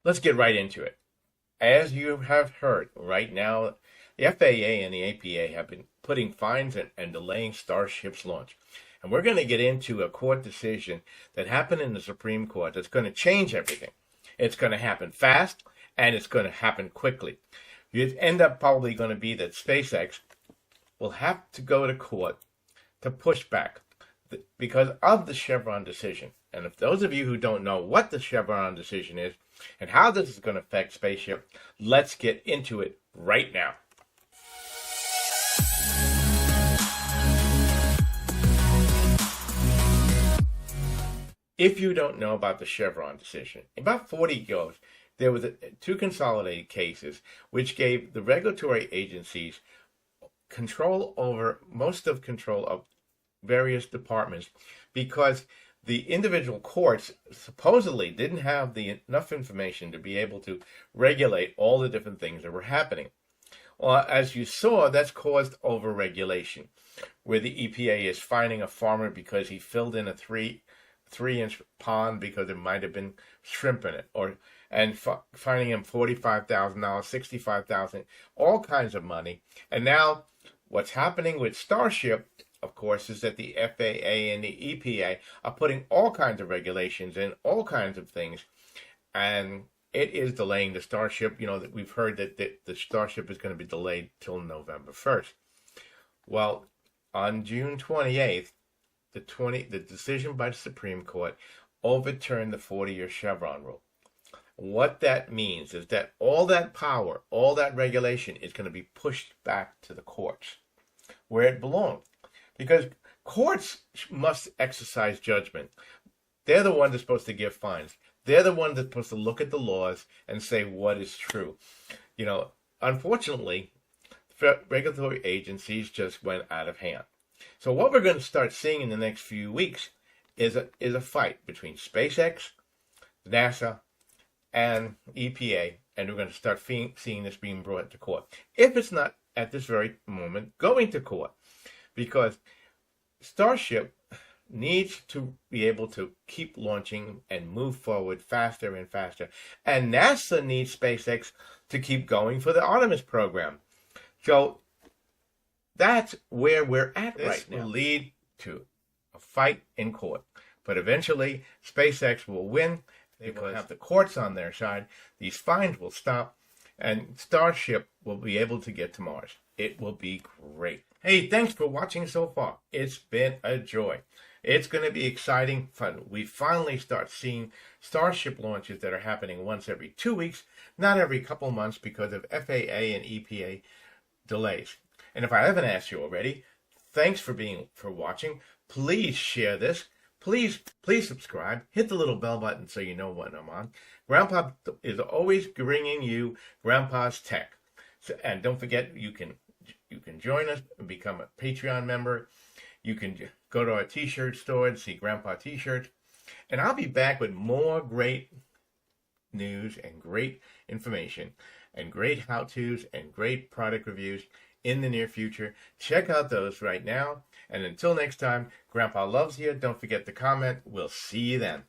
Let's get right into it. As you have heard, right now, the FAA and the APA have been putting fines and delaying Starship's launch. And we're going to get into a court decision that happened in the Supreme Court that's going to change everything. It's going to happen fast and it's going to happen quickly. You end up probably going to be that SpaceX will have to go to court to push back because of the Chevron decision. And if those of you who don't know what the Chevron decision is and how this is going to affect spaceship, let's get into it right now. If you don't know about the Chevron decision, about 40 years, there was two consolidated cases which gave the regulatory agencies control of various departments because the individual courts supposedly didn't have enough information to be able to regulate all the different things that were happening. Well, as you saw, that's caused overregulation, where the EPA is fining a farmer because he filled in a three-inch pond because there might have been shrimp in it, and fining him $45,000, $65,000, all kinds of money. And now what's happening with Starship, of course, is that the FAA and the EPA are putting all kinds of regulations in, all kinds of things, and it is delaying the Starship. You know, that we've heard that the Starship is going to be delayed till November 1st. Well, on June 28th, the decision by the Supreme Court overturned the 40-year Chevron rule. What that means is that all that power, all that regulation is going to be pushed back to the courts, where it belongs. Because courts must exercise judgment. They're the ones that's supposed to give fines. They're the ones that's supposed to look at the laws and say what is true. You know, unfortunately, regulatory agencies just went out of hand. So what we're going to start seeing in the next few weeks is a fight between SpaceX, NASA, and EPA, and we're going to start seeing this being brought to court. If it's not at this very moment going to court, because Starship needs to be able to keep launching and move forward faster and faster. And NASA needs SpaceX to keep going for the Artemis program. So that's where we're at right now. This will lead to a fight in court. But eventually, SpaceX will win. They will have the courts on their side. These fines will stop. And Starship will be able to get to Mars. It will be great. Hey, thanks for watching so far. It's been a joy. It's going to be exciting, fun. We finally start seeing Starship launches that are happening once every 2 weeks, not every couple months because of FAA and EPA delays. And if I haven't asked you already, thanks for watching. Please share this. Please subscribe. Hit the little bell button so you know when I'm on. Grandpa is always bringing you Grandpa's Tech. So, and don't forget, you can join us and become a Patreon member. You can go to our t-shirt store and see Grandpa t-shirts. And I'll be back with more great news and great information and great how-tos and great product reviews in the near future. Check out those right now. And until next time, Grandpa loves you. Don't forget to comment. We'll see you then.